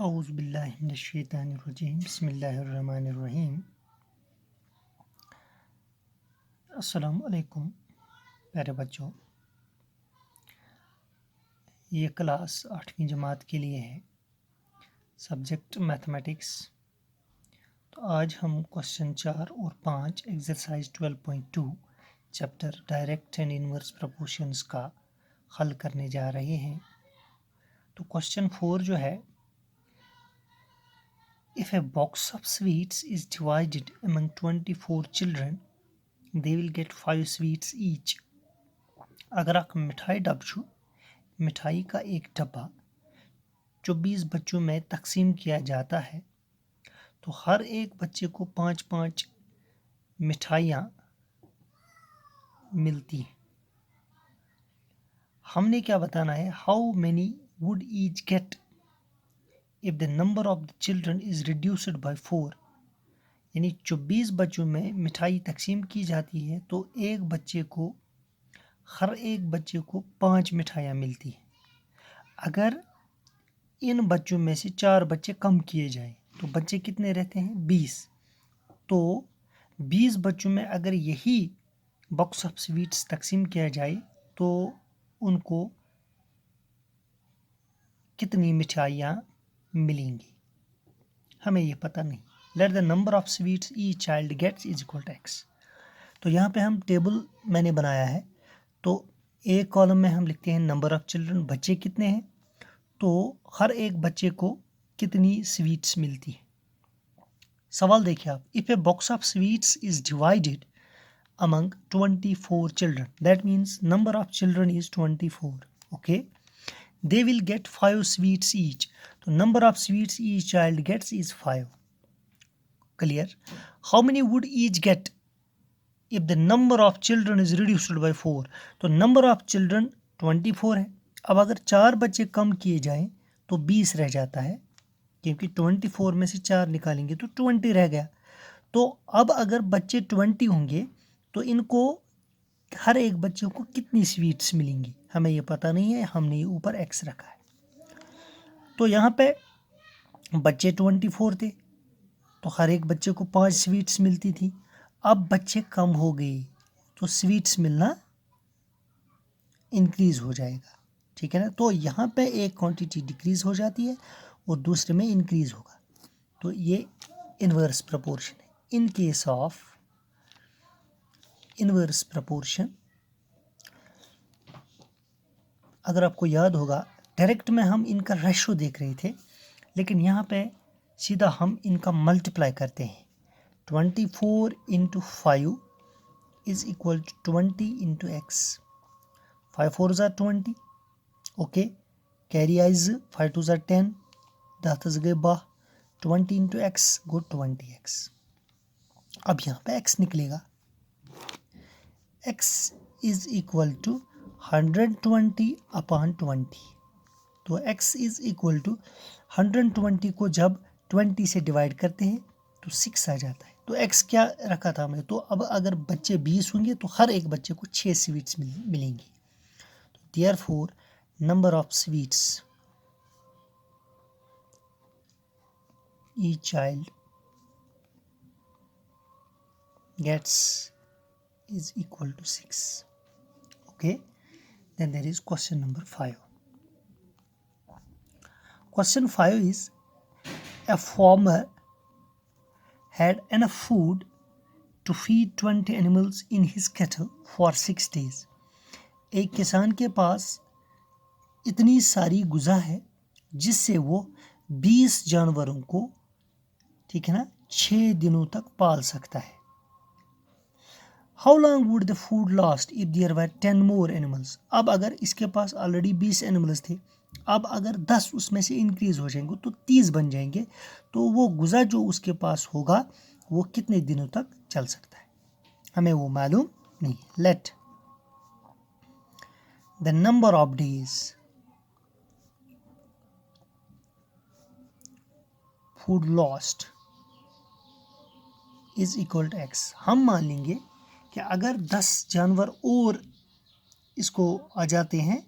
औज़ु बिल्लाहि मिनश शैतानिर रजीम बिस्मिल्लाहिर रहमानिर रहीम। अस्सलामु अलैकुम प्यारे बच्चों, ये क्लास 8वीं जमात के लिए है, सब्जेक्ट मैथमेटिक्स। तो आज हम क्वेश्चन 4 और 5 exercise 12.2 chapter direct and inverse proportions का हल करने जा रहे हैं। तो क्वेश्चन 4 जो है, if a box of sweets is divided among 24 children, they will get 5 sweets each. अगर आप मिठाई का एक डब्बा 24 बच्चों में तकसीम किया जाता है तो हर एक बच्चे को 5-5 मिठाइयाँ मिलती हैं। हमने क्या बताना है, how many would each get if the number of the children is reduced by 4। यानी 24 बच्चों में मिठाई तकसीम की जाती है तो हर एक बच्चे को 5 मिठाइयाँ मिलती हैं। अगर इन बच्चों में से 4 बच्चे कम किए जाएं तो बच्चे कितने रहते हैं, 20। तो 20 बच्चों में अगर यही बॉक्स ऑफ स्वीट्स तकसीम किया जाए तो उनको कितनी मिठाइयाँ मिलेंगी, हमें ये पता नहीं। Let the number of sweets each child gets is equal to X. तो यहाँ पे हम टेबल मैंने बनाया है। तो एक कॉलम में हम लिखते हैं नंबर ऑफ चिल्ड्रन, बच्चे कितने हैं, तो हर एक बच्चे को कितनी स्वीट्स मिलती है। सवाल देखिए आप, if a box of sweets is divided among 24 children, that means number of children is 24, okay, they will get 5 sweets each. So number of sweets each child gets is 5. Clear? How many would each get if the number of children is reduced by 4? तो number of children 24 है। अब अगर 4 बच्चे कम किए जाएं तो 20 रह जाता है, क्योंकि 24 में से 4 निकालेंगे तो 20 रह गया। तो अब अगर बच्चे 20 होंगे तो इनको हर एक बच्चे को कितनी स्वीट्स मिलेंगी, हमें ये पता नहीं है, हमने ये ऊपर एक्स रखा है। तो यहाँ पे बच्चे 24 थे तो हर एक बच्चे को 5 स्वीट्स मिलती थी। अब बच्चे कम हो गए तो स्वीट्स मिलना इंक्रीज हो जाएगा, ठीक है ना। तो यहाँ पे एक क्वांटिटी डिक्रीज हो जाती है और दूसरे में इंक्रीज होगा। तो ये इनवर्स प्रोपोर्शन है। In case of inverse proportion, अगर आपको याद होगा, डायरेक्ट में हम इनका रेशो देख रहे थे, लेकिन यहाँ पे सीधा हम इनका मल्टीप्लाई करते हैं। 24 into 5 is equal to 20 into X. 5 4 ज़ा 20, ओके, कैरी आइज 5 2 ज़ा 10, 10 गए 12, 20 इंटू एक्स गो 20x। अब यहाँ पे x निकलेगा, x is equal to 120 upon 20। तो x इज इक्वल टू 120 को जब 20 से डिवाइड करते हैं तो 6 आ जाता है। तो x क्या रखा था हमने, तो अब अगर बच्चे 20 होंगे तो हर एक बच्चे को 6 स्वीट्स मिलेंगी। तो therefore number of sweets each child gets is equal to 6. Okay, then there is question number 5. Question 5 is, a farmer had enough food to feed 20 animals in his cattle for 6 days. एक किसान के पास इतनी सारी गुज़ा है जिससे वो 20 जानवरों को, ठीक है ना, 6 दिनों तक पाल सकता है। How long would the food last if there were 10 more animals? अब अगर इसके पास ऑलरेडी 20 एनिमल्स थे, अब अगर 10 उसमें से इंक्रीज हो जाएंगे तो 30 बन जाएंगे, तो वो गुज़ा जो उसके पास होगा वो कितने दिनों तक चल सकता है, हमें वो मालूम नहीं। Let the number of days food lost is equal to X. हम मान लेंगे कि अगर 10 जानवर और इसको आ जाते हैं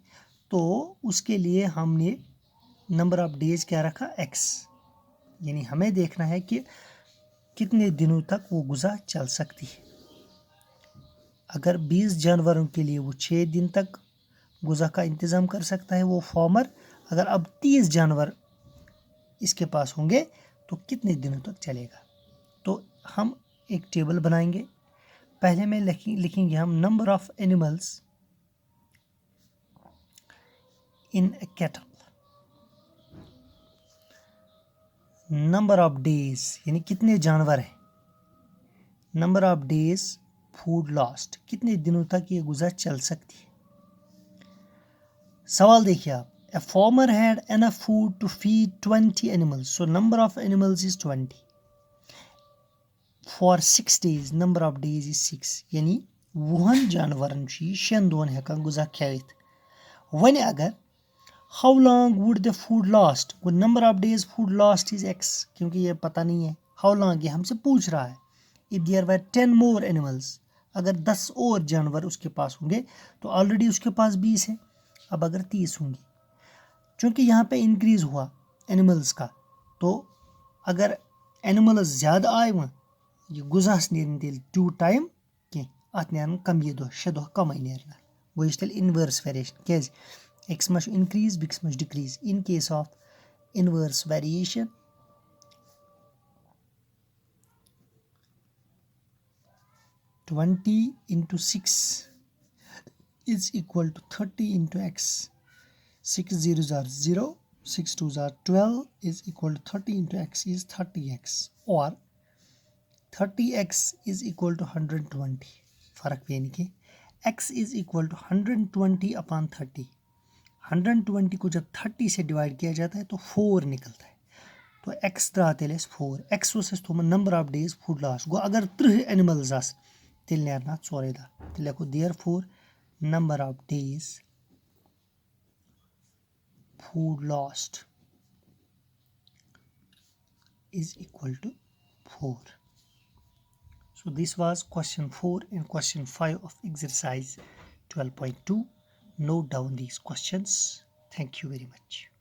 तो उसके लिए हमने नंबर ऑफ डेज क्या रखा x, यानी हमें देखना है कि कितने दिनों तक वो गुज़ा चल सकती है। अगर 20 जानवरों के लिए वो 6 दिन तक गुज़ा का इंतज़ाम कर सकता है वो फार्मर, अगर अब 30 जानवर इसके पास होंगे तो कितने दिनों तक चलेगा। तो हम एक टेबल बनाएंगे। पहले में लिखेंगे हम number of animals in A cattle, number of days यानी कितने जानवर हैं, number of days food lost कितने दिनों तक ये गुज़ा चल सकती है। सवाल देखिए आप, a farmer had enough food to feed 20 animals, so number of animals is 20 for 6 days, number of days is 6, यानी 20 जानवरन 6 दोन हेकान गुज़ा खेत। वन अगर how long would the food last, वो number of days food last is x, क्योंकि ये पता नहीं है हाउ लॉन्ग, ये हमसे पूछ रहा है। If there were 10 more animals, अगर 10 और जानवर उसके पास होंगे तो ऑलरेडी उसके पास 20 है, अब अगर 30 होंगी, चूँकि यहाँ पे इंक्रीज हुआ एनिमल्स का, तो अगर एनिमल्स ज़्यादा आए वहाँ ये गुजास नेरन तेल टू टाइम कह अत नेरन कम ये दो 6 दो कम नेरन, वो तेल इनवर्स वेरिएशन क्या x must increase, b must decrease. In case of inverse variation, (20 into 6) is equal to 30 into x. 6 zeros are 0, 6 twos are 12 is equal to 30 into x is 30x, or 30x is equal to 120. फर्क भी यानी कि x is equal to 120 upon 30. 120 को जब 30 से divide किया जाता है तो 4 निकलता है, तो x द्रा तेल 4, x वस थोम number of days food loss गो, अगर 30 एनिमल्स आस तेल नेरना 4 दा, तेल लेखो therefore number of days food lost is equal to 4. So this was question 4 and question 5 of exercise 12.2. Note down these questions. Thank you very much.